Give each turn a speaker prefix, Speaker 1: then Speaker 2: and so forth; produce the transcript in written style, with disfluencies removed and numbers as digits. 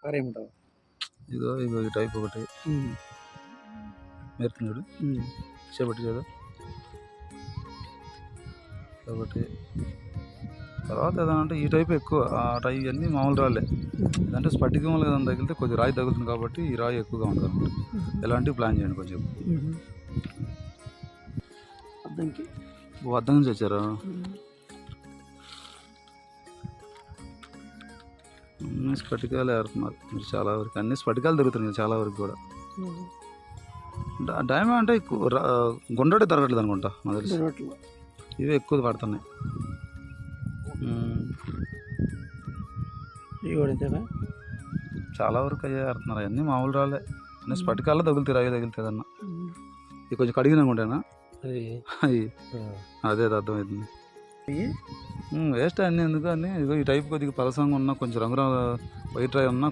Speaker 1: కారేమంటావు?
Speaker 2: ఇదో ఇగో ఈ టైప్ ఒకటి మెరుతుంది చూడు, చేపట్టి కదా ఒకటి. తర్వాత ఏదంటే ఈ టైప్ ఎక్కువ, ఆ టైప్ ఇవన్నీ మామూలు రాళ్ళే. అంటే స్ఫటికం వల్ల ఏదైనా తగిలితే కొద్దిగా రాయి తగులుతుంది కాబట్టి ఈ రాయి ఎక్కువగా ఉంటుంది అనమాట. ఎలాంటివి ప్లాన్ చేయండి కొంచెం.
Speaker 1: అద్దంకి
Speaker 2: అద్దం నుంచి వచ్చారా? అన్ని స్ఫటికాలు ఏరుతున్నారు మీరు చాలా వరకు, అన్ని స్ఫటికాలు దొరుకుతున్నాయి చాలా వరకు కూడా. డైమండ్ అంటే గుండ్రటి తరగట్లేదు అనుకుంటా నాకు తెలిసి, ఇవి ఎక్కువ పడుతున్నాయి. చాలా వరకు అయ్యే ఏరుతున్నారు, అవన్నీ మామూలు రాలే, అన్ని స్ఫటికాల్లో తగులుతాయి, రాయి తగులుతుంది అన్న. ఇది కొంచెం కడిగినాకుంటేనా అవి అదే అర్థమవుతుంది. వేస్ట్ అన్నీ ఎందుకు అన్నీ. ఇగో ఈ టైప్ కొద్దిగా పలసంగా ఉన్నా, కొంచెం రంగు వైట్ రాయి ఉన్నా